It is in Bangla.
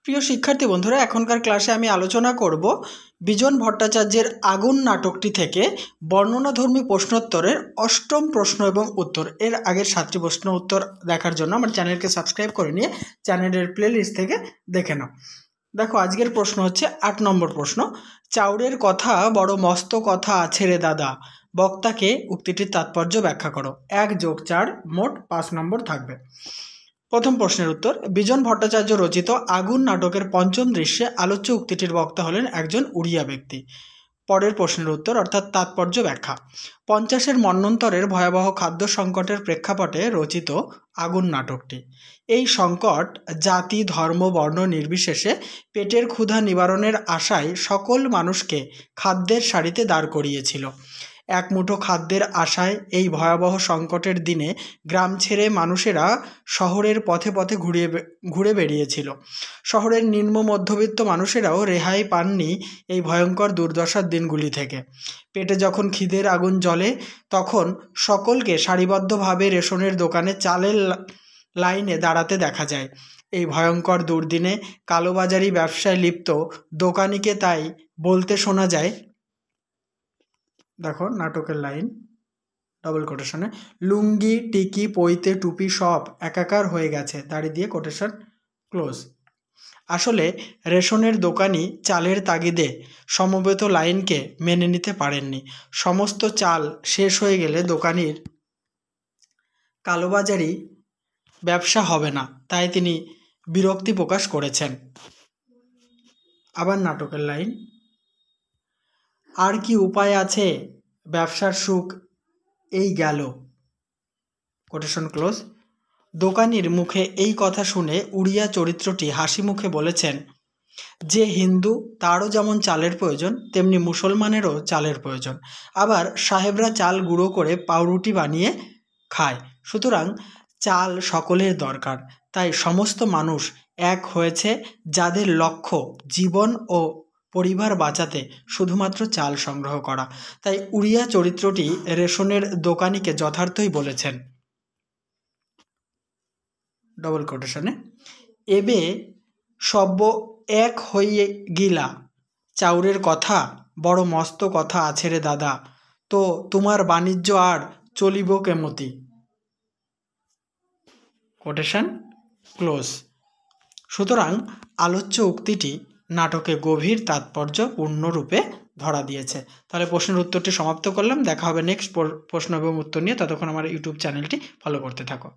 প্রিয় শিক্ষার্থী বন্ধুরা, এখনকার ক্লাসে আমি আলোচনা করব বিজন ভট্টাচার্যের আগুন নাটকটি থেকে বর্ণনাধর্মী প্রশ্নোত্তরের অষ্টম প্রশ্ন এবং উত্তর। এর আগের 7টি প্রশ্ন উত্তর দেখার জন্য আমার চ্যানেলকে সাবস্ক্রাইব করে নিয়ে চ্যানেলের প্লেলিস্ট থেকে দেখে নাও। দেখো, আজকের প্রশ্ন হচ্ছে 8 নম্বর প্রশ্ন। চাউরের কথা বড় মস্ত কথা আছে রে দাদা, বক্তাকে উক্তিটির তাৎপর্য ব্যাখ্যা করো। 1+4 মোট 5 নম্বর থাকবে। প্রথম প্রশ্নের উত্তর, বিজন ভট্টাচার্য রচিত আগুন নাটকের পঞ্চম দৃশ্যে আলোচ্য উক্তিটির বক্তা হলেন একজন উড়িয়া ব্যক্তি। পরের প্রশ্নের উত্তর অর্থাৎ তাৎপর্য ব্যাখ্যা। 50-এর মন্বন্তরের ভয়াবহ খাদ্য সংকটের প্রেক্ষাপটে রচিত আগুন নাটকটি। এই সংকট জাতি ধর্ম বর্ণ নির্বিশেষে পেটের ক্ষুধা নিবারণের আশায় সকল মানুষকে খাদ্যের সারিতে দাঁড় করিয়েছিল। এক মুঠো খাদ্যের আশায় এই ভয়াবহ সংকটের দিনে গ্রাম ছেড়ে মানুষেরা শহরের পথে পথে ঘুরে বেরিয়েছিল। শহরের নিম্ন মধ্যবিত্ত মানুষেরাও রেহাই পাননি এই ভয়ঙ্কর দুর্দশার দিনগুলি থেকে। পেটে যখন খিদের আগুন জ্বলে, তখন সকলকে সারিবদ্ধভাবে রেশনের দোকানে চালের লাইনে দাঁড়াতে দেখা যায়। এই ভয়ঙ্কর দুর্দিনে কালোবাজারি ব্যবসায় লিপ্ত দোকানিকে তাই বলতে শোনা যায়, দেখো নাটকের লাইন ডবল কোটেশনে, লুঙ্গি টিকি পইতে টুপি সব একাকার হয়ে গেছে, দাড়ি দিয়ে কোটেশন ক্লোজ। আসলে রেশনের দোকানি চালের তাগিদে সমবেত লাইনকে মেনে নিতে পারেননি। সমস্ত চাল শেষ হয়ে গেলে দোকানির কালোবাজারি ব্যবসা হবে না, তাই তিনি বিরক্তি প্রকাশ করেছেন। আবার নাটকের লাইন, আর কি উপায় আছে, ব্যবসার সুখ এই গেল, কোটেশন ক্লোজ। দোকানির মুখে এই কথা শুনে উড়িয়া চরিত্রটি হাসি মুখে বলেছেন, যে হিন্দু তারও যেমন চালের প্রয়োজন, তেমনি মুসলমানেরও চালের প্রয়োজন। আবার সাহেবরা চাল গুঁড়ো করে পাউরুটি বানিয়ে খায়, সুতরাং চাল সকলের দরকার। তাই সমস্ত মানুষ এক হয়েছে, যাদের লক্ষ্য জীবন ও পরিবার বাঁচাতে শুধুমাত্র চাল সংগ্রহ করা। তাই উড়িয়া চরিত্রটি রেশনের দোকানিকে যথার্থই বলেছেন। ডবল কোটেশনে, এবে সব্য এক হইয়ে গিলা, চাউরের কথা বড় মস্ত কথা আছে রে দাদা, তো তোমার বাণিজ্য আর চলিব কেমতি, কোটেশন ক্লোজ। সুতরাং আলোচ্য উক্তিটি নাটকে গভীর তাৎপর্য পূর্ণরূপে ধরা দিয়েছে। তাহলে প্রশ্নের উত্তরটি সমাপ্ত করলাম। দেখা হবে নেক্সট প্রশ্ন এবং উত্তর নিয়ে। ততক্ষণ আমার ইউটিউব চ্যানেলটি ফলো করতে থাকো।